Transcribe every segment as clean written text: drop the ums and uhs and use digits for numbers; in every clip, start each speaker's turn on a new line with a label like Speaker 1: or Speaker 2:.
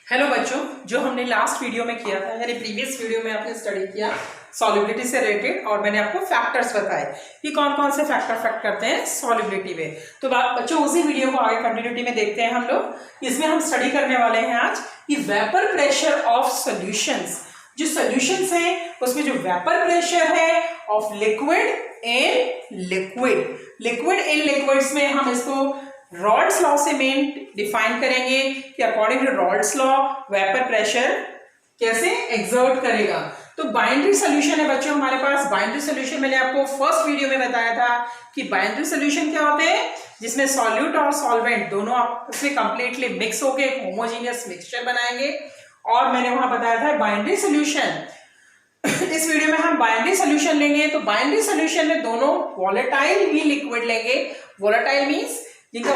Speaker 1: Hello बच्चों, जो हमने लास्ट वीडियो में किया था यानी प्रीवियस वीडियो में आपने स्टडी किया सॉल्युबिलिटी से रिलेटेड और मैंने आपको फैक्टर्स बताए कि कौन कौन से फैक्टर अफेक्ट करते हैं सॉल्युबिलिटी में। तो बच्चों उसी वीडियो को आगे कंटिन्यूटी में देखते हैं हम लोग। इसमें हम स्टडी करने वाले हैं आज कि वेपर प्रेशर ऑफ सॉल्यूशंस। जो सॉल्यूशंस हैं उसमें जो वेपर प्रेशर है ऑफ लिक्विड इन लिक्विड्स में हम इसको रॉल्स लॉ से मेन डिफाइन करेंगे कि according to Raoult's law vapour pressure कैसे एक्सर्ट करेगा। तो बाइनरी सॉल्यूशन है बच्चों हमारे पास। बाइनरी सॉल्यूशन मैंने आपको फर्स्ट वीडियो में बताया था कि बाइनरी सॉल्यूशन क्या होते हैं, जिसमें सॉल्यूट और सॉल्वेंट दोनों आपस में कंप्लीटली मिक्स होकर एक होमोजेनियस मिक्सचर बनाएंगे। और मैंने वहां बताया था बाइनरी सॉल्यूशन। इस वीडियो में हम बाइनरी सॉल्यूशन लेंगे। तो बाइनरी सॉल्यूशन में दोनों वॉलेटाइल ही लिक्विड लेंगे। वॉलेटाइल मींस जिनका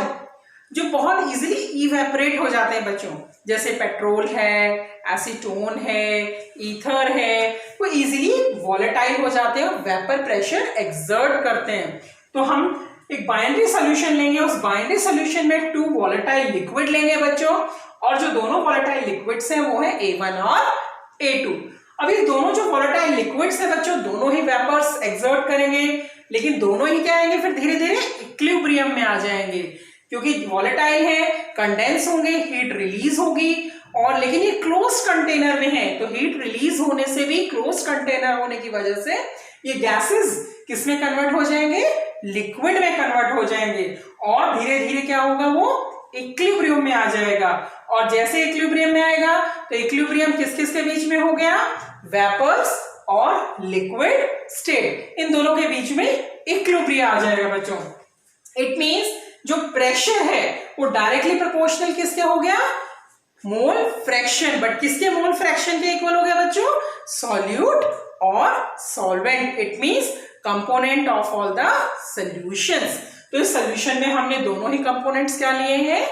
Speaker 1: जो बहुत इजीली इवेपोरेट हो जाते हैं बच्चों, जैसे पेट्रोल है, एसीटोन है, ईथर है, वो इजीली वॉलेटाइल हो जाते हैं और वेपर प्रेशर एक्सर्ट करते हैं। तो हम एक बाइनरी सॉल्यूशन लेंगे, उस बाइनरी सॉल्यूशन में 2 वॉलेटाइल लिक्विड लेंगे बच्चों, और जो दोनों वॉलेटाइल लिक्विड्स हैं वो है A1 और A2। अब ये दोनों जो वॉलेटाइल लिक्विड्स हैं बच्चों दोनों ही वेपर्स एक्सर्ट करेंगे, लेकिन दोनों ही क्या आएंगे फिर धीरे धीरे इक्विलिब्रियम में आ जाएंगे, क्योंकि वॉलेटाइल है, कंडेंस होंगे, हीट रिलीज होगी, और लेकिन ये क्लोज कंटेनर में है तो हीट रिलीज होने से भी क्लोज कंटेनर होने की वजह से ये गैसेस किसमें कन्वर्ट हो जाएंगे, लिक्विड में कन्वर्ट हो जाएंगे, और धीरे धीरे क्या होगा वो इक्विलिब्रियम में आ जाएगा। और जैसे इक्विलिब्रियम में आएगा तो इक्विलिब्रियम किस किस के बीच में हो गया, वेपर्स और लिक्विड स्टेट, इन दोनों के बीच में इक्विलिब्रियम आ जाएगा बच्चों। इट मींस जो प्रेशर है वो डायरेक्टली प्रोपोर्शनल किसके हो गया, मोल फ्रैक्शन। बट किसके मोल फ्रैक्शन के इक्वल हो गया बच्चों, सॉल्यूट और solvent. It means component of all the solutions. तो इस सॉल्यूशन में हमने दोनों ही कंपोनेंट्स क्या लिए हैं,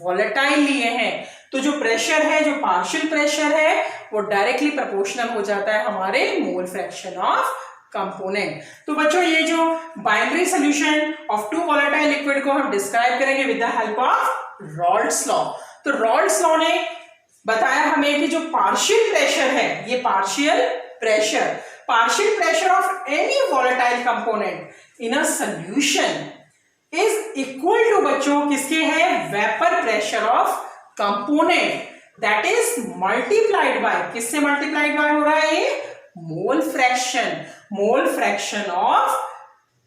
Speaker 1: वॉलेटाइल लिए हैं। तो जो प्रेशर है, जो पार्शियल प्रेशर है, वो डायरेक्टली प्रोपोर्शनल हो जाता है हमारे मोल फ्रैक्शन ऑफ कंपोनेंट। तो बच्चों ये जो binary solution of 2 volatile liquid को हम डिस्क्राइब करेंगे with the help of Raoult's law. तो रॉल्स लॉ ने बताया हमें कि जो पार्शियल प्रेशर है, ये partial pressure of any volatile component in a solution is equal to बच्चों किसके है, vapour pressure of component, that is multiplied by, किससे मल्टीप्लाइड बाय हो रहा है ये, mole fraction of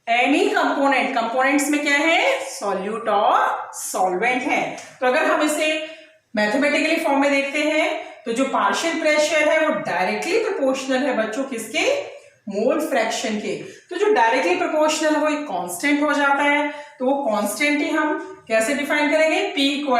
Speaker 1: any component. Components में क्या है, सॉल्यूट और सॉल्वेंट है। तो अगर हम इसे मैथमेटिकली फॉर्म में देखते हैं तो जो पार्शियल प्रेशर है वो डायरेक्टली प्रोपोर्शनल है बच्चों किसके, मोल फ्रैक्शन के। तो जो डायरेक्टली प्रोपोर्शनल वो एक कांस्टेंट हो जाता है, तो वो कांस्टेंट ही हम कैसे डिफाइन करेंगे, P =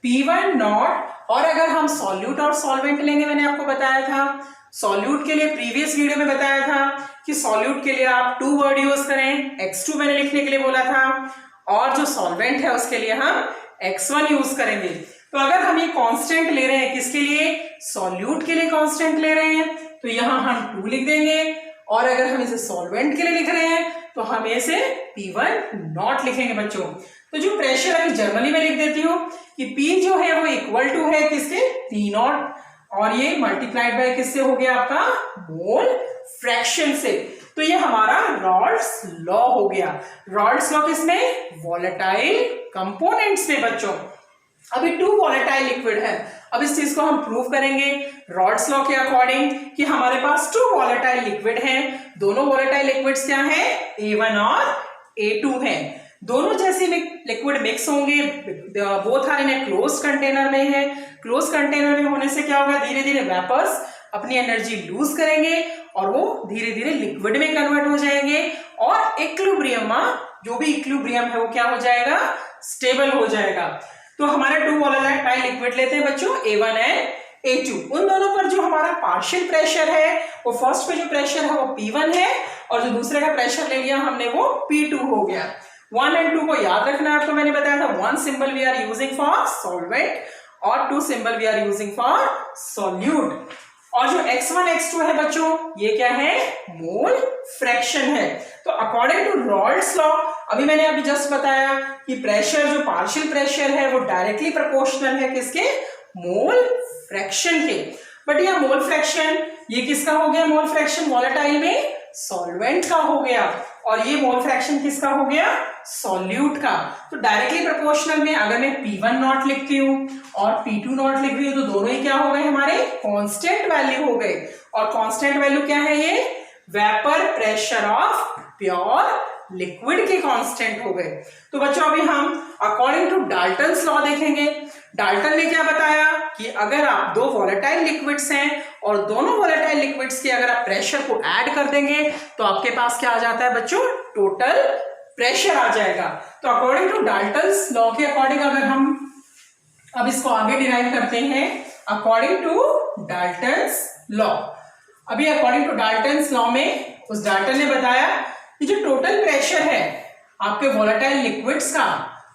Speaker 1: P1 नॉट। और अगर हम सॉल्यूट और सॉल्वेंट लेंगे, मैंने आपको बताया था सॉल्यूट के लिए प्रीवियस वीडियो में बताया था कि सॉल्यूट के लिए आप 2 वर्ड यूज करें, X2 मैंने लिखने के लिए बोला था, और जो सॉल्वेंट है उसके लिए हम X1 यूज करेंगे। तो अगर हम ये कांस्टेंट ले रहे हैं किसके लिए, सॉल्यूट के लिए कांस्टेंट ले रहे हैं, तो यहां हम 2 लिख देंगे, और अगर हम इसे सॉल्वेंट के लिए लिख रहे हैं तो हम इसे P1 नॉट लिखेंगे बच्चों। तो जो प्रेशर है जर्मनी में लिख देती हूँ कि P जो है वो इक्वल टू है किसके, P नॉट, और ये मल्टीप्लाइड बाय किससे हो गया आपका, मोल फ्रैक्शन से। तो ये हमारा रॉल्स लॉ हो गया। रॉल्स लॉ किसमें, वॉलेटाइल कंपोनेंट्स में बच्चों। अभी 2 वॉलेटाइल लिक्विड है, अब इस चीज को हम प्रूव करेंगे रॉल्स लॉ के अकॉर्डिंग कि हमारे पास 2 वॉलेटाइल लिक्विड हैं। दोनों वॉलेटाइल लिक्विड्स क्या हैं, A1 और A2 हैं। दोनों जैसे लिक्विड मिक्स होंगे, both are in a close container में है। क्लोज कंटेनर में होने से क्या होगा, धीरे धीरे वेपर्स अपनी एनर्जी लूज करेंगे और वो धीरे धीरे लिक्विड में कन्वर्ट हो जाएंगे, और इक्विलिब्रियम, जो भी इक्विलिब्रियम है वो क्या हो जाएगा, स्टेबल हो जाएगा। तो हमारे 2 वॉलेटाइल लिक्विड लेते हैं बच्चों, A1 एंड A2। उन दोनों पर जो हमारा पार्शियल प्रेशर है, वो फर्स्ट पे जो प्रेशर है वो P1 है, और जो दूसरे का प्रेशर ले लिया हमने वो P2 हो गया। 1 और 2 को याद रखना है आपको, मैंने बताया था 1 symbol we are using for solvent और 2 symbol we are using for solute. और जो X1 X2 है बच्चों, ये क्या है, मोल फ्रैक्शन है। तो अकॉर्डिंग टू रॉल्स लॉ, अभी मैंने अभी जस्ट बताया कि प्रेशर, जो पार्शियल प्रेशर है वो डायरेक्टली प्रोपोर्शनल है किसके, मोल फ्रैक्शन के। बट यह मोल फ्रैक्शन ये किसका हो गया? मोल फ्रैक्शन वॉलेटाइल में सॉल्वेंट का हो गया, और ये मोल फ्रैक्शन किसका हो गया? सॉल्यूट का। तो डायरेक्टली प्रोपोर्शनल में अगर मैं P1 नॉट लिखती हूँ और P2 नॉट लिख रही हूँ तो दोनों ही क्या हो गए? हमारे कांस्टेंट वैल्यू हो गए। और कांस्टेंट वैल्यू क्या है? ये vapour pressure of pure liquid के कांस्टेंट हो गए। तो बच्चों अभी हम अकॉर्डिंग टू डाल्टन्स लॉ देखेंगे। डाल्टन ने क्या बताया कि अगर आप दो वॉलेटाइल लिक्विड्स हैं और दोनों वॉलेटाइल लिक्विड्स के अगर आप प्रेशर को ऐड कर देंगे तो आपके पास क्या आ जाता है बच्चों? टोटल प्रेशर आ जाएगा। तो अकॉर्डिंग टू डाल्टन्स लॉ के अकॉर्डिंग अगर हम अब इसको आगे डिराइव करते हैं अकॉर्डिंग टू डाल्टन्स लॉ। अभी अकॉर्डिंग टू डाल्टन्स लॉ में उस डाल्टन ने बताया कि जो टोटल प्रेशर है आपके वॉलेटाइल लिक्विड्स का,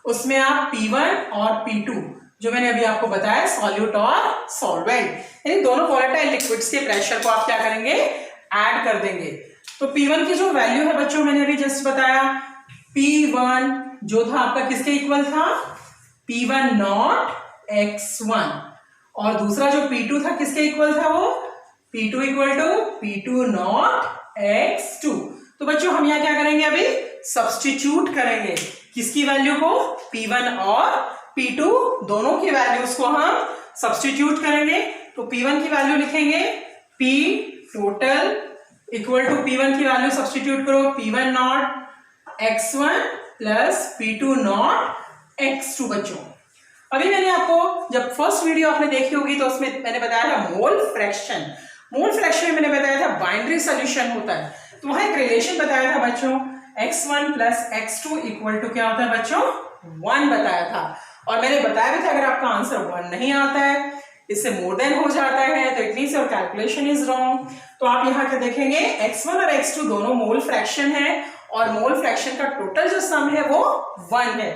Speaker 1: उसमें आप P1 और P2 जो मैंने अभी आपको बताया सॉल्यूट और सॉल्वेंट, यानी दोनों वॉलेटाइल लिक्विड्स के प्रेशर को आप क्या करेंगे? ऐड कर देंगे। तो P1 की जो वैल्यू है बच्चों मैंने अभी जस्ट बताया, P1 जो था आपका किसके इक्वल था? P1 नॉट x1, और दूसरा जो P2 था किसके इक्वल था? वो P2 equal to P2 not x2। तो बच्चों हम यहाँ क्या करेंगे? अभी सब्स्टिट्यूट करेंगे किसकी वैल्यू को? P1 और P2 दोनों की वैल्यूज को हम सब्स्टिट्यूट करेंगे। तो P1 की वैल्यू लिखेंगे P total equal to P1 की वैल्यू सब्स्टिट्यूट करो P1 not x1 plus P2 not x2। बच्चों अभी मैंने आपको जब फर्स्ट वीडियो आपने देखी होगी तो उसमें मैंने बताया था मोल फ्रैक्शन। मोल फ्रैक्शन में मैंने बताया था बाइनरी सॉल्यूशन होता है, तो वहां एक रिलेशन बताया था बच्चों x1 plus x2 equal to क्या होता है बच्चों? 1 बताया था। और मैंने बताया भी था अगर आपका आंसर 1 नहीं आता है, इससे मोर देन हो जाता है, तो it means your calculation is wrong. तो आप यहाँ क्या देखेंगे? x1 और x2 दोनों मोल फ्रैक्शन है और मोल फ्रैक्शन का टोटल जो सम है वो 1 है।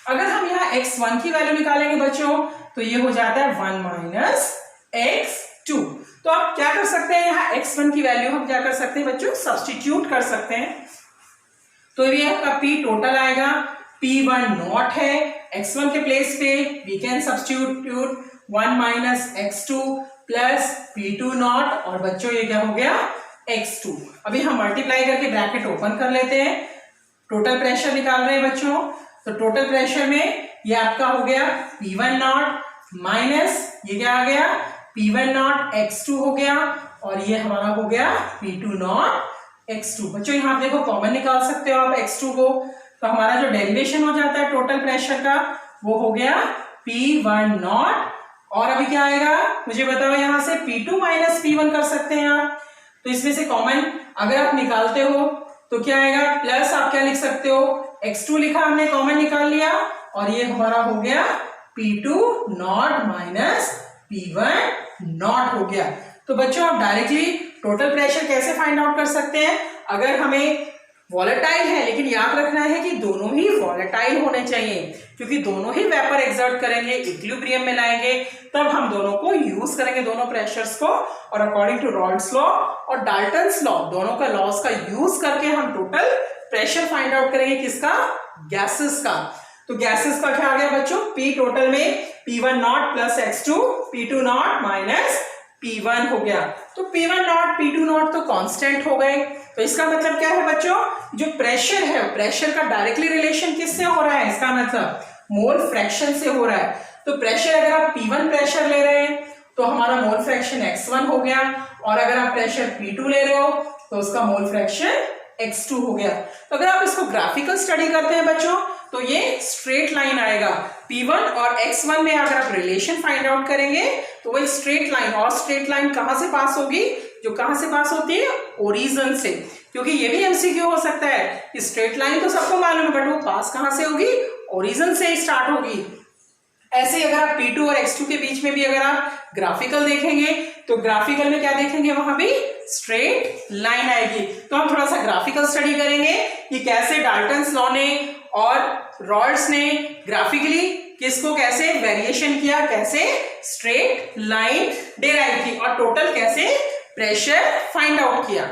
Speaker 1: अगर हम यहाँ x1 की वैल्यू निकालेंगे बच्चों तो ये हो जाता है 1 माइनस x2। तो आप क्या कर सकते हैं? यहाँ x1 की वैल्यू हम क्या कर सकते हैं बच्चों? सब्स्टिट्यूट कर सकते हैं। तो ये आपका P टोटल आएगा, P1 नॉट है, x1 के प्लेस पे we can substitute 1 minus x2 plus P2 naught, और बच्चों ये क्या हो गया? x2। अभी हम मल्टीप्लाई करके ब्रैकेट ओपन कर लेते हैं, टोटल प्रेशर निकाल रहे हैं बच्चों। तो टोटल प्रेशर में ये आपका हो गया P1 नॉट माइनस ये क्या आ गया? P1 नॉट x2 हो गया, और ये हमारा हो गया P2 नॉट x2। बच्चों यहाँ देखो कॉमन निकाल सकते हो आप x2 को, तो हमारा जो डेरिवेशन हो जाता है टोटल प्रेशर का वो हो गया P1 नॉट, और अभी क्या आएगा मुझे बताओ? यहाँ से P2 माइनस P1 कर सकते हैं आप, तो इसमें से कॉमन अगर आप निकालते हो तो क्या आएगा? प्लस आप क्या लिख सकते हो? x2 लिखा हमने, कॉमन निकाल लिया, और ये हमारा हो गया P2 not minus P1 not हो गया। तो बच्चों आप डायरेक्टली टोटल प्रेशर कैसे फाइंड आउट कर सकते हैं? अगर हमें वॉलेटाइल है, लेकिन याद रखना है कि दोनों ही वॉलेटाइल होने चाहिए, क्योंकि दोनों ही वेपर एक्सर्ट करेंगे, इक्विलिब्रियम में लाएंगे, तब हम दोनों को यूज करेंगे दोनों प्रेशर्स को। और अकॉर्डिंग टू रॉल्स लॉ और डाल्टन्स लॉ दोनों का लॉस का यूज करके हम टोटल प्रेशर फाइंड आउट करेंगे किसका? गैसेस का। तो गैसेस का क्या आ गया बच्चों? P टोटल में P1 not plus x2, P2 not minus P1 हो गया। तो P1 नॉट P2 नॉट तो कांस्टेंट हो गए। तो इसका मतलब क्या है बच्चों? जो प्रेशर है, प्रेशर का डायरेक्टली रिलेशन किससे हो रहा है? इसका मतलब मोल फ्रैक्शन से हो रहा है। तो प्रेशर अगर आप P1 प्रेशर ले रहे हैं तो हमारा मोल फ्रैक्शन x1 हो गया, और अगर आप प्रेशर P2 ले रहे हो तो उसका मोल फ्रैक्शन x2 हो गया। तो अगर आप इसको ग्राफिकल स्टडी करते हैं बच्चों तो ये स्ट्रेट लाइन आएगा। P1 और x1 में अगर आप रिलेशन फाइंड आउट करेंगे तो वही स्ट्रेट लाइन, और स्ट्रेट लाइन कहां से पास होगी? जो कहां से पास होती है? ओरिजिन से, क्योंकि ये भी एमसीक्यू हो सकता है कि स्ट्रेट लाइन तो सबको मालूम है बट वो पास कहां से होगी? ओरिजिन से स्टार्ट होगी। ऐसे ही अगर आप P2 और x2 के बीच में भी अगर आप ग्राफिकल देखेंगे तो ग्राफिकल में क्या देखेंगे? वहां भी स्ट्रेट लाइन आएगी। तो हम थोड़ा सा ग्राफिकल स्टडी करेंगे कि कैसे डाल्टन्स लॉ ने और रॉल्स ने ग्राफिकली किसको कैसे वेरिएशन किया, कैसे स्ट्रेट लाइन डेराइव की, और टोटल कैसे प्रेशर फाइंड आउट किया।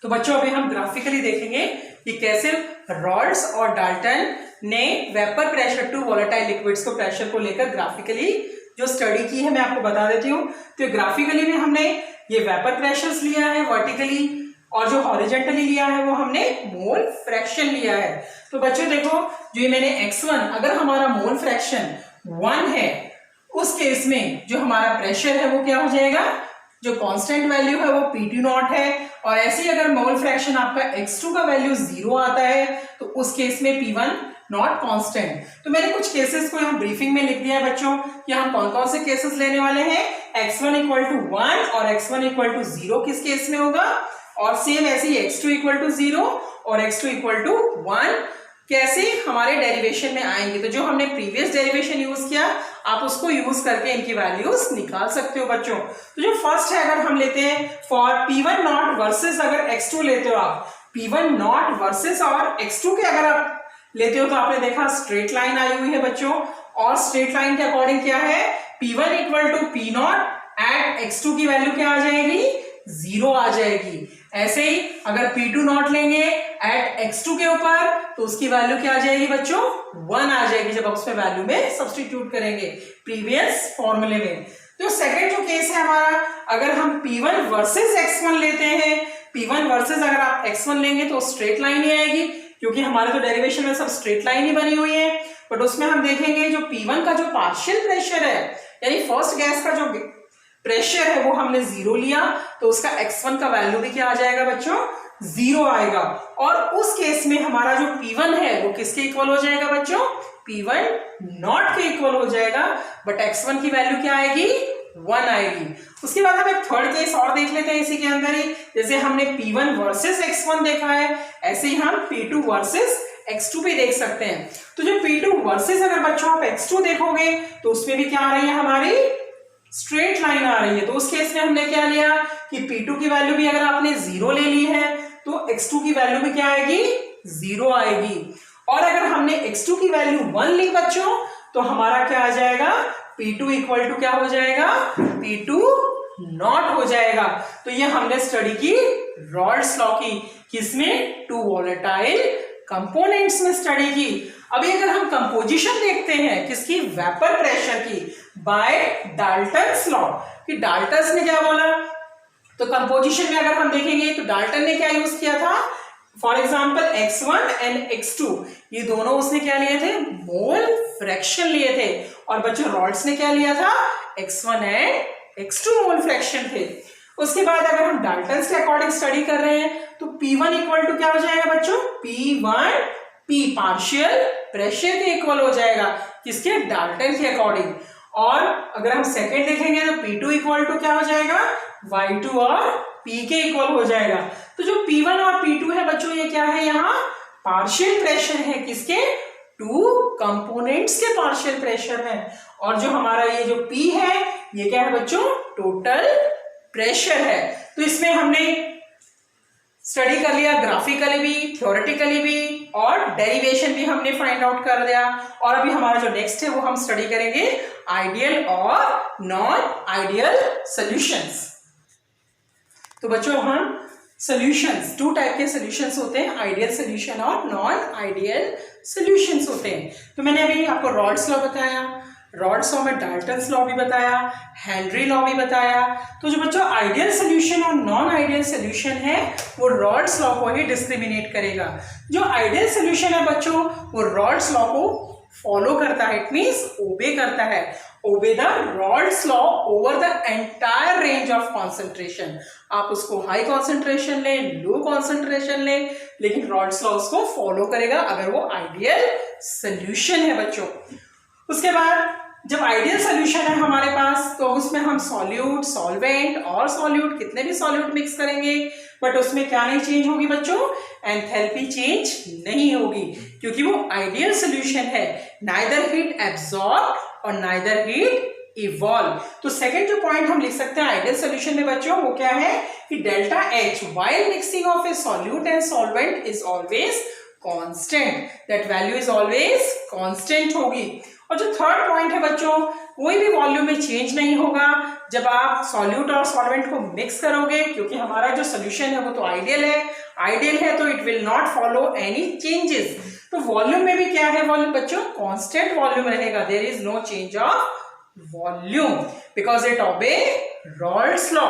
Speaker 1: तो बच्चों अभी हम ग्राफिकली देखेंगे कि कैसे रॉल्स और डाल्टन ने vapour pressure to volatile liquids को प्रेशर को लेकर ग्राफिकली जो स्टडी की है मैं आपको बता देती हूँ। तो ग्राफिकली में हमने ये वेपर प्रेशर्स लिया है वर्टिकली, और जो हॉरिजेंटली लिया है वो हमने मोल फ्रैक्शन लिया है। तो बच्चों देखो, जो ये मैंने x1, अगर हमारा मोल फ्रैक्शन 1 है उस केस में जो हमारा प्रेशर है वो क्या हो जाएगा, जो कांस्टेंट वैल्यू है वो P2 नॉट है। और ऐसे ही अगर मोल फ्रैक्शन आपका x2 का वैल्यू 0 आता है तो उस केस में P1 नॉट कांस्टेंट। तो मैंने कुछ केसेस को यहाँ ब्रीफिंग में लिख दिया है बच्चों कि हम कौन कौन से केसेस लेने वाले हैं। x1 इक्वल टू 1 और x1 इक्वल टू 0 किस केस में होगा, और सेम ऐसे ही x2 इक्वल टू 0 और x2 इक्वल टू 1 कैसे हमारे डेरिवेशन में आएंगे। तो जो हमने प्रीवियस डेरिवेशन यूज किया आप उसको यूज करके इनकी वैल्यूज निकाल सकते हो बच्चों। तो जो फर्स्ट है अगर हम लेते हैं फॉर P1 नॉट वर्सेस, अगर x2 लेते हो आप P1 नॉट वर्सेस और x2 के अगर आप लेते हो तो आपने देखा स्ट्रेट लाइन आई हुई है बच्चों, और स्ट्रेट लाइन के अकॉर्डिंग क्या है, P1 equal to P naught at x2 की वैल्यू क्या आ जाएगी, 0 आ जाएगी। ऐसे ही अगर P2 नॉट लेंगे एट x2 के ऊपर तो उसकी वैल्यू क्या आ जाएगी बच्चों, 1 आ जाएगी जब आप उसमें वैल्यू में सब्स्टिट्यूट करेंगे प्रीवियस फॉर्मूले में। तो सेकंड जो केस है हमारा, अगर हम P1 वर्सेस x1 लेते हैं, P1 वर्सेस अगर आप x1 लेंगे तो स्ट्रेट लाइन ही आएगी, क्योंकि हमारे तो डेरिवेशन में सब स्ट्रेट लाइन ही बनी हुई है। बट उसमें हम देखेंगे जो P1 का जो पार्शियल प्रेशर है, यानी फर्स्ट गैस का जो प्रेशर है वो हमने 0 लिया, तो उसका x1 का वैल्यू भी क्या आ जाएगा बच्चों, 0 आएगा। और उस केस में हमारा जो P1 है वो किसके इक्वल हो जाएगा बच्चों, P1 नॉट के इक्वल हो जाएगा, बट x1 की वैल्यू क्या आएगी, 1 आएगी। उसके बाद हम एक थर्ड केस और देख लेते हैं इसी के अंदर ही, जैसे हमने P1 वर्सेस x1 देखा है, ऐसे ही हम P2 वर्सेस x2 पे देख सकते हैं। तो जो P2 वर्सेस अगर बच्चों आप x2 देखोगे तो उसमें भी क्या आ रही है, हमारी स्ट्रेट लाइन आ रही है। तो उस केस में हमने क्या लिया कि P2 की वैल्यू भी अगर आपने 0 ले ली है तो x2 की वैल्यू भी क्या आएगी, 0 आएगी। और अगर हमने x2 की वैल्यू 1 ली बच्चों तो हमारा क्या आ जाएगा, P2 इक्वल टू क्या हो जाएगा, P2 नॉट हो जाएगा। तो ये हमने स्टडी की रॉल्स लॉ की, किसमें, टू वोलेटाइल कंपोनेंट्स में स्टडी की। अभी अगर हम कंपोजिशन देखते हैं किसकी, वेपर प्रेशर की, बाय डाल्टन्स लॉ, कि डाल्टन्स ने क्या बोला। तो कंपोजिशन में अगर हम देखेंगे तो डाल्टन ने क्या यूज किया था, for example x1 and x2 ये दोनों उसने क्या लिए थे, मोल फ्रैक्शन लिए थे। और बच्चों रॉल्स ने क्या लिया था, x1 and x2 mole fraction थे। उसके बाद अगर हम डाल्टन्स के अकॉर्डिंग स्टडी कर रहे हैं तो P1 इक्वल टू क्या हो जाएगा बच्चों, P1 P पार्शियल प्रेशर के इक्वल हो जाएगा, किसके, डाल्टन के अकॉर्डिंग। और अगर हम सेकेंड देखेंगे तो P2 इक्वल टू क्या हो जाएगा, Y2 और P के इक्वल हो जाएगा। तो जो P1 और P2 है बच्चों ये क्या है, यहाँ पार्शियल प्रेशर है, किसके, टू कंपोनेंट्स के पार्शियल प्रेशर है। और जो हमारा ये जो P है ये क्या है बच्चों, टोटल प्रेशर है। तो इसमें हमने स्टडी कर लिया ग्राफिकली भी, थ्योरेटिकली भी, और डेरिवेशन भी हमने फाइंड आउट कर दिया। और अभी हमारा जो नेक्स्ट है वो हम स्टडी करेंगे आइडियल और नॉन आइडियल सॉल्यूशंस। तो बच्चों हम सॉल्यूशंस, 2 टाइप के सॉल्यूशंस होते हैं, आइडियल सॉल्यूशन और नॉन आइडियल सॉल्यूशंस होते हैं। तो मैंने अभी आपको रॉल्स लॉ बताया, रॉल्स लॉ में डाल्टन्स लॉ भी बताया, हेनरी लॉ भी बताया। तो जो बच्चों आइडियल सॉल्यूशन और नॉन आइडियल सॉल्यूशन है वो रॉल्स लॉ को ही डिस्क्रिमिनेट करेगा। जो आइडियल सॉल्यूशन है बच्चों वो रॉल्स लॉ को फॉलो करता है, इट मींस ओबे करता है, ओबे the Raoult's law over the entire range of concentration. आप उसको हाई कॉन्सेंट्रेशन लें, लो कॉन्सेंट्रेशन लें, लेकिन रॉल्स लॉ उसको फॉलो करेगा अगर वो आइडियल सॉल्यूशन है बच्चों। उसके बाद जब आइडियल सॉल्यूशन है हमारे पास तो उसमें हम सॉल्यूट, सॉल्वेंट और सॉल्यूट, कितने भी सॉल्यूट मिक्स करेंगे, बट उसमें क्या नहीं चेंज होगी बच्चों, एंथैल्पी चेंज नहीं होगी, क्योंकि वो आइडियल सॉल्यूशन है, नाइदर हीट एब्जॉर्ब और नाइदर हीट इवॉल्व। तो सेकंड जो पॉइंट हम लिख सकते हैं आइडियल सॉल्यूशन में बच्चों वो क्या है कि delta H while mixing of A solute and solvent is always constant, that value is always constant होगी। और जो थर्ड पॉइंट है बच्चों, कोई भी वॉल्यूम में चेंज नहीं होगा जब आप सॉल्यूट और सॉल्वेंट को मिक्स करोगे, क्योंकि हमारा जो सोल्यूशन है वो तो आइडियल है तो it will not follow any changes. तो वॉल्यूम में भी क्या है वॉल्यूम बच्चों, कांस्टेंट वॉल्यूम रहेगा, there is no change of volume because it obey Raoult's law.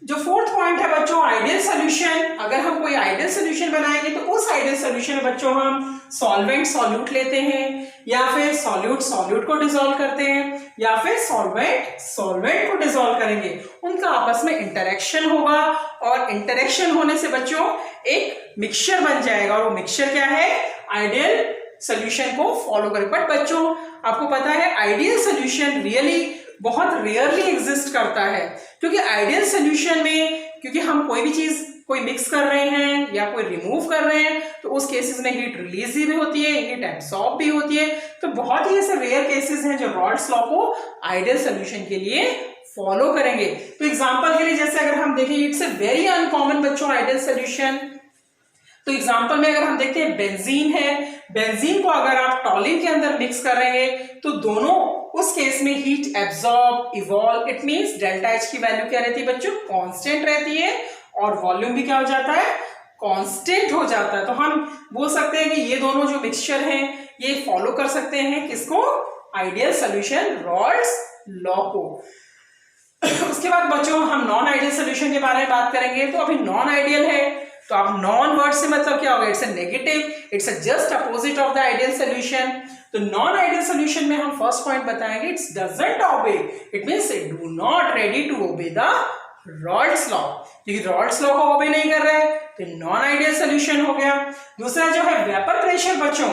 Speaker 1: जो फोर्थ पॉइंट है बच्चों आइडियल सॉल्यूशन, अगर हम कोई आइडियल सॉल्यूशन बनाएंगे तो उस आइडियल सॉल्यूशन में बच्चों हम सॉल्वेंट सॉल्यूट लेते हैं, या फिर सॉल्यूट सॉल्यूट को डिसॉल्व करते हैं, या फिर सॉल्वेंट सॉल्वेंट को डिसॉल्व करेंगे। उनका आपस में इंटरेक्शन होगा और इंटरेक्शन होने से बच्चों एक मिक्सचर बन जाएगा, और वो मिक्सचर क्या है, आइडियल सॉल्यूशन को फॉलो करे। बट बच्चों आपको पता है आइडियल सॉल्यूशन रियली बहुत रेयरली एग्जिस्ट करता है, क्योंकि आइडियल सॉल्यूशन में क्योंकि हम कोई भी चीज कोई मिक्स कर रहे हैं या कोई रिमूव कर रहे हैं तो उस केसेस में हीट रिलीज भी होती है, हीट एब्सॉर्ब भी होती है। तो बहुत ही ऐसे रेयर केसेस हैं जो रॉल्स लॉ को आइडियल सॉल्यूशन के लिए फॉलो करेंगे। तो एग्जांपल के लिए जैसे अगर हम देखें इट्स अ वेरी अनकॉमन बच्चों आइडियल सॉल्यूशन। तो एग्जांपल में अगर हम देखते हैं बेंजीन है, बेंजीन को अगर आप टॉलिन के अंदर मिक्स कर रहे हैं तो दोनों उस केस में heat absorb evolve, it means delta H की वैल्यू क्या रहती है बच्चों, कांस्टेंट रहती है, और वॉल्यूम भी क्या हो जाता है, कांस्टेंट हो जाता है। तो हम बोल सकते हैं कि ये दोनों जो मिक्सचर हैं ये फॉलो कर सकते हैं किसको, आइडियल सॉल्यूशन रॉल्स लॉ को। उसके बाद बच्चों हम नॉन आइडियल सॉल्यूशन के बारे में बात करेंगे। तो अभी नॉन आइडियल है तो आप नॉन वर्ड से मतलब क्या होगा, it's a negative, it's a just opposite of the ideal solution. तो नॉन आइडियल सॉल्यूशन में हम फर्स्ट पॉइंट बताएंगे it's doesn't obey, it means it do not ready to obey the Raoult's law, क्योंकि Raoult's law को obey नहीं कर रहे तो नॉन आइडियल सॉल्यूशन हो गया। दूसरा जो है वेपर प्रेशर बच्चों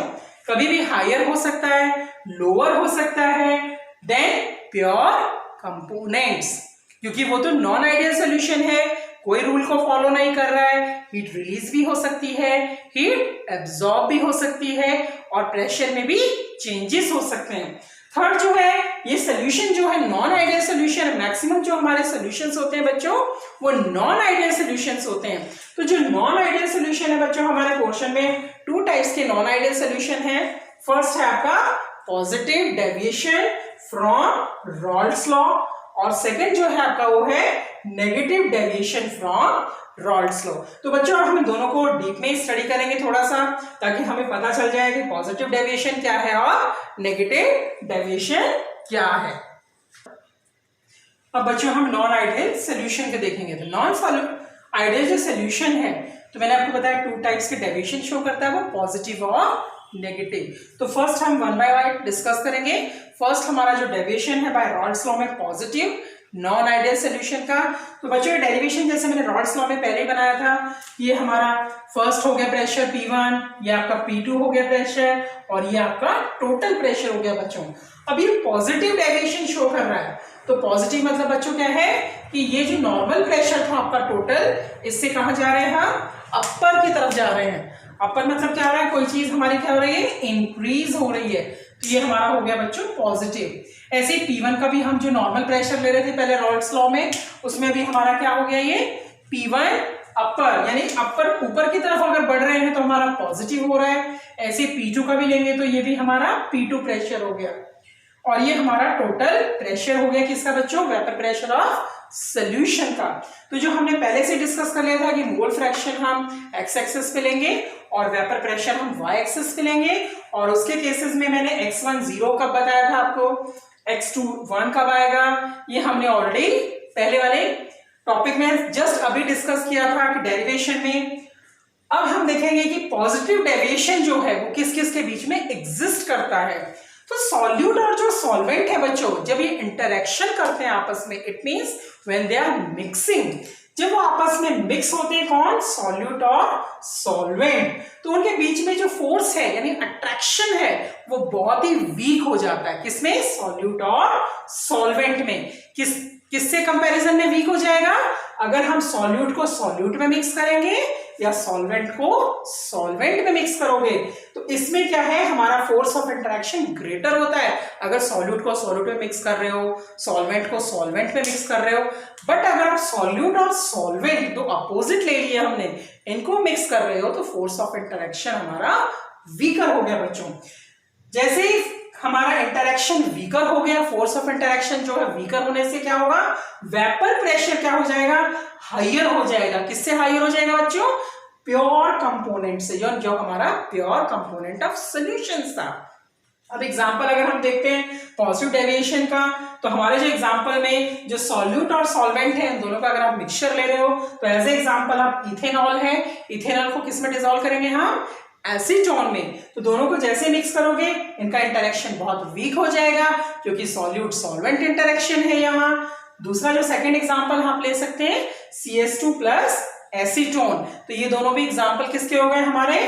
Speaker 1: कभी भी हायर हो सकता है, लोअर हो सकता है देन प्योर कंपोनेंट्स, क्योंकि वो तो नॉन आइडियल सॉल्यूशन है, कोई रूल को फॉलो नहीं कर रहा है, हीट रिलीज भी हो सकती है, हीट एब्सॉर्ब भी हो सकती है, और प्रेशर में भी चेंजेस हो सकते हैं। थर्ड जो है ये सोल्यूशन जो है नॉन आइडियल सोल्यूशन, मैक्सिमम जो हमारे सोल्यूशंस होते हैं बच्चों वो नॉन आइडियल सोल्यूशंस होते हैं। तो जो नॉन आइडियल सोल्यूशन है बच्चों हमारे क्वेश्चन में टू टाइप्स के नॉन आइडियल सोल्यूशन है। फर्स्ट है आपका positive deviation from Rawls law, और सेकंड जो है आपका वो है negative deviation from Rawls law. तो बच्चों हम दोनों को डीप में स्टडी करेंगे थोड़ा सा, ताकि हमें पता चल जाए कि पॉजिटिव डेविएशन क्या है और नेगेटिव डेविएशन क्या है। अब बच्चों हम नॉन आइडियल सोल्यूशन के देखेंगे। तो नॉन आइडियल जो सोल्यूशन है तो मैंने आपको बताया टू टाइप्स के डेविएशन शो करता है, वो पॉजिटिव और नेगेटिव। तो फर्स्ट हम वन बाय वन डिस्कस करेंगे। फर्स्ट हमारा जो डेविएशन है बाय रॉल्स लॉ में पॉजिटिव नॉन आइडियल सोल्यूशन का। तो बच्चों ये डेरिवेशन जैसे मैंने रॉल्स लॉ में पहले ही बनाया था, ये हमारा फर्स्ट हो गया प्रेशर P1, ये आपका P2 हो गया प्रेशर, और ये आपका टोटल प्रेशर हो गया बच्चों। अब ये पॉजिटिव डेविएशन शो कर रहा है। तो पॉजिटिव मतलब बच्चों क्या है कि ये जो नॉर्मल प्रेशर था आपका टोटल, इससे कहां जा रहे हैं हम, अपर की तरफ जा रहे हैं। अपर मतलब क्या हो रहा है, कोई चीज हमारी क्या हो रही है, इंक्रीज हो रही है। तो ये हमारा हो गया बच्चों पॉजिटिव। ऐसे P1 का भी हम जो नॉर्मल प्रेशर ले रहे थे पहले रॉल्स लॉ में, उसमें भी हमारा क्या हो गया, ये P1 अपर, यानी अपर ऊपर की तरफ अगर बढ़ रहे हैं तो हमारा पॉजिटिव हो रहा है। ऐसे P2 का भी लेंगे तो ये भी हमारा P2 प्रेशर हो गया, और ये हमारा टोटल प्रेशर हो गया किसका बच्चों, वेपर प्रेशर ऑफ सोल्यूशन का। तो जो हमने पहले से डिस्कस कर लिया था कि मोल फ्रैक्शन हम एक्स एक्सिस पे लेंगे और वेपर प्रेशर हम वाई एक्सिस पे लेंगे, और उसके केसेस में मैंने x1 0 कब बताया था आपको, x2 1 कब आएगा, ये हमने ऑलरेडी पहले वाले टॉपिक में जस्ट अभी डिस्कस किया था कि डेरिवेशन में। अब हम देखेंगे कि पॉजिटिव डेविएशन जो है वो किस किस के बीच में एग्जिस्ट करता है। तो सॉल्यूट और जो सॉल्वेंट है बच्चों जब ये इंटरेक्शन करते हैं आपस में, it means when they are mixing, जब वो आपस में मिक्स होते हैं कौन, सॉल्यूट और सॉल्वेंट, तो उनके बीच में जो फोर्स है यानी अट्रैक्शन है वो बहुत ही वीक हो जाता है। किसमें, सॉल्यूट और सॉल्वेंट में। किससे कंपैरिजन में वीक हो जाएगा, अगर हम सॉल्यूट को सॉल्यूट में मिक्स करेंगे या सॉल्वेंट को सॉल्वेंट में मिक्स करोगे तो इसमें क्या है, हमारा फोर्स ऑफ इंटरेक्शन ग्रेटर होता है। अगर सॉल्यूट को सॉल्यूट में मिक्स कर रहे हो, सॉल्वेंट को सॉल्वेंट में मिक्स कर रहे हो, बट अगर आप सॉल्यूट और सॉल्वेंट दो अपोजिट ले लिए हमने, इनको मिक्स कर रहे हो तो फोर्स ऑफ इंटरेक्शन हमारा वीकर हो गया बच्चों। जैसे ही हमारा इंटरेक्शन वीकर हो गया, फोर्स ऑफ इंटरेक्शन जो है वीकर होने से क्या होगा, वेपर प्रेशर क्या हो जाएगा, हाइयर हो जाएगा। किससे हाइयर हो जाएगा बच्चों, प्योर कंपोनेंट से, जो हमारा प्योर कंपोनेंट ऑफ सॉल्यूशंस था। अब एग्जांपल अगर हम देखते हैं पॉजिटिव डेविएशन का, तो हमारे जो एग्जांपल में जो सॉल्यूट और सॉल्वेंट है, इन दोनों का अगर आप मिक्सचर ले रहे हो, तो एज ए एग्जांपल आप इथेनॉल है, इथेनॉल को किस में डिसॉल्व करेंगे हम, एसीटोन में। तो दोनों को जैसे मिक्स करोगे इनका इंटरेक्शन बहुत वीक हो जाएगा, क्योंकि सॉल्यूट सॉल्वेंट इंटरेक्शन है यहाँ। दूसरा जो सेकंड एग्जांपल आप ले सकते हैं CH2 प्लस एसीटोन, तो ये दोनों भी एग्जांपल किसके हो गए हमारे,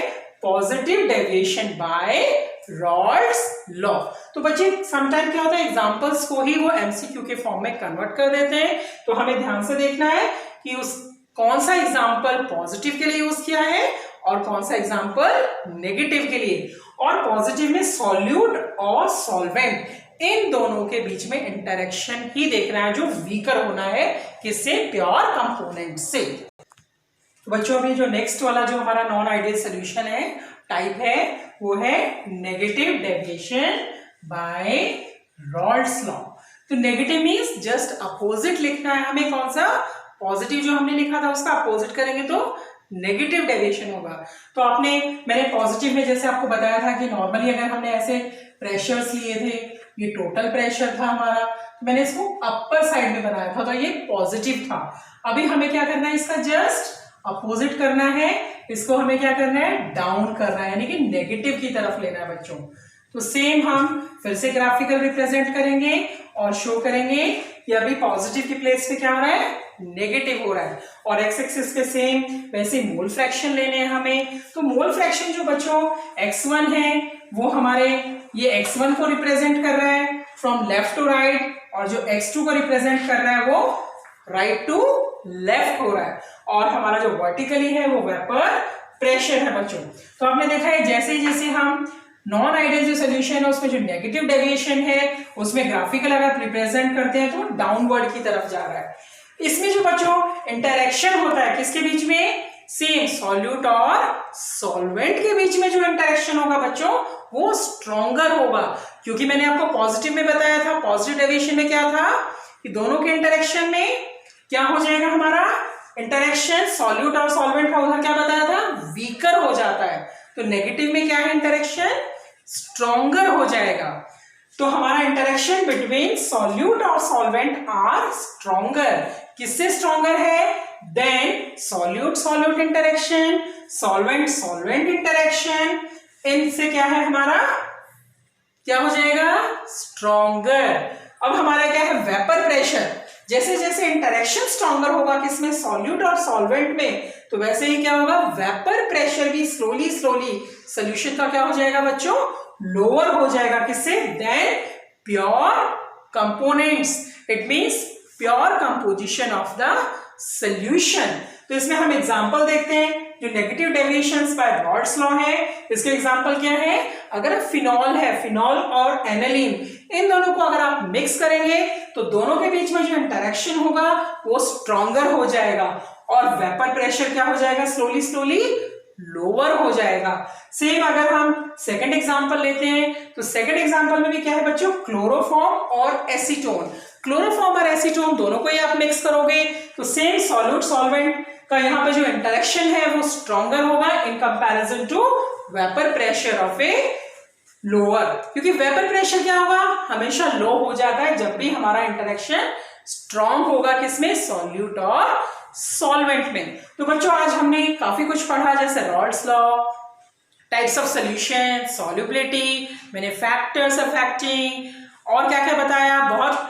Speaker 1: positive deviation by Raoult's law. तो बच्चे समटाइम क्या होता है, एग्जांपल्स को ही वो एमसीक्यू के फॉर्म में कन्वर्ट कर देते हैं, तो हमें ध्यान से देखना है कि उस कौन सा एग्जांपल पॉजिटिव के लिए यूज किया है और कौन सा एग्जांपल नेगेटिव के लिए। और पॉजिटिव में सॉल्यूट और सॉल्वेंट, इन दोनों के बीच में इंटरेक्शन ही देखना है जो वीकर होना है, किससे, प्योर कंपोनेंट से। तो बच्चों अभी जो नेक्स्ट वाला जो हमारा नॉन आइडियल सोल्यूशन है, टाइप है, वो है negative deviation by Raoult's law. तो नेगेटिव मींस जस्ट अपोजिट लिखना है हमें, कौन सा, पॉजिटिव जो हमने लिखा था उसका अपोजिट करेंगे तो नेगेटिव डेविएशन होगा। तो मैंने पॉजिटिव में जैसे आपको बताया था कि नॉर्मली अगर हमने ऐसे प्रेशर्स लिए थे, ये टोटल प्रेशर था हमारा, तो मैंने इसको अपर साइड में बनाया था, तो ये पॉजिटिव था। अभी हमें क्या करना है, इसका जस्ट अपोजिट करना है, इसको हमें क्या करना है, डाउन करना है, यानी कि नेगेटिव की तरफ लेना है बच्चों। तो सेम हम फिर से ग्राफिकल रिप्रेजेंट करेंगे और शो करेंगे कि अभी पॉजिटिव की प्लेस पे क्या हो रहा है, नेगेटिव हो रहा है। और एक्स एक्सिस पे सेम वैसे मोल फ्रैक्शन लेने हैं हमें। तो मोल फ्रैक्शन जो बच्चों x1 है वो हमारे ये x1 को रिप्रेजेंट कर रहा है फ्रॉम लेफ्ट टू राइट, और जो x2 को रिप्रेजेंट कर रहा है वो राइट टू लेफ्ट हो रहा है, और हमारा जो वर्टिकली है वो वेपर प्रेशर है बच्चों। तो आपने देखा है जैसे जैसे हम नॉन आइडियल जो सोल्यूशन है उसमें जो नेगेटिव डेविएशन है उसमें ग्राफिकल अगर रिप्रेजेंट करते हैं तो डाउनवर्ड की तरफ जा रहा है। इसमें जो बच्चों इंटरेक्शन होता है किसके बीच में, सेम सॉल्यूट और सॉल्वेंट के बीच में जो इंटरेक्शन होगा बच्चों वो स्ट्रॉन्गर होगा, क्योंकि मैंने आपको पॉजिटिव में बताया था, पॉजिटिव डेविएशन में क्या था कि दोनों के इंटरेक्शन में क्या हो जाएगा, हमारा इंटरेक्शन सॉल्यूट और सॉल्वेंट का उधर क्या बताया था, वीकर हो जाता है। तो नेगेटिव में क्या है, इंटरेक्शन स्ट्रॉन्गर हो जाएगा। तो हमारा इंटरेक्शन बिटवीन सॉल्यूट और सॉल्वेंट आर स्ट्रॉन्गर, किससे स्ट्रॉन्गर है, than solute solute interaction, solvent solvent interaction, इनसे क्या है हमारा, क्या हो जाएगा, स्ट्रॉन्गर। अब हमारा क्या है, वेपर प्रेशर, जैसे जैसे इंटरेक्शन स्ट्रॉन्गर होगा किसमें, सॉल्यूट और सॉल्वेंट में, तो वैसे ही क्या होगा, वेपर प्रेशर भी स्लोली स्लोली सोल्यूशन का क्या हो जाएगा बच्चों, लोअर हो जाएगा, किससे, than pure components, it means pure composition of the solution. तो इसमें हम एग्जांपल देखते हैं, जो negative deviations by Raoult's law है, इसके एग्जांपल क्या है, अगर फिनॉल है, फिनॉल और एनालिन, इन दोनों को अगर आप मिक्स करेंगे तो दोनों के बीच में जो इंटरेक्शन होगा वो स्ट्रॉन्गर हो जाएगा, और वेपर प्रेशर क्या हो जाएगा, स्लोली स्लोली लोअर हो जाएगा। सेम अगर हम सेकंड एग्जांपल लेते हैं, तो सेकंड एग्जांपल में भी क्या है बच्चों, क्लोरोफॉर्म और एसीटोन। क्लोरोफॉर्म और एसीटोन दोनों को ही आप मिक्स करोगे तो सेम सॉल्यूट सॉल्वेंट का यहाँ पे जो इंटरेक्शन है वो स्ट्रॉन्गर होगा in comparison to vapour pressure of a lower, क्योंकि वेपर प्रेशर क्या होगा, हमेशा लो हो जाता है जब भी हमारा इंटरेक्शन स्ट्रॉन्ग होगा, किसमें, सॉल्यूट और सॉल्वेंट में। तो बच्चों आज हमने काफी कुछ पढ़ा, जैसे Rawls law, types of solution, solubility, मैंने फैक्टर्स अफेक्टिंग, और क्या क्या बताया, बहुत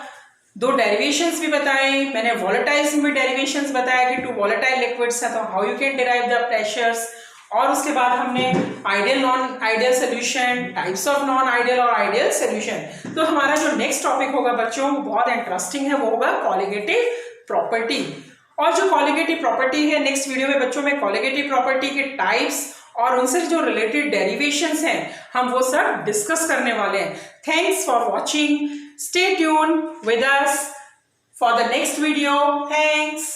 Speaker 1: दो डेरिवेशंस भी बताए मैंने, वॉलेटाइल्स में भी डेरिवेशंस बताया कि टू वॉलेटाइल लिक्विड्स है तो how you can derive the pressures, और उसके बाद हमने ideal non ideal solution, types of non ideal और आइडियल सोल्यूशन। तो हमारा जो नेक्स्ट टॉपिक होगा बच्चों वो बहुत इंटरेस्टिंग है, वो होगा कॉलिगेटिव प्रॉपर्टी। और जो कॉलिगेटिव प्रॉपर्टी है, नेक्स्ट वीडियो में बच्चों में कॉलिगेटिव प्रॉपर्टी के टाइप्स और उनसे जो रिलेटेड डेरिवेशंस हैं हम वो सब डिस्कस करने वाले हैं। Thanks for watching, stay tune with us for the next video, thanks.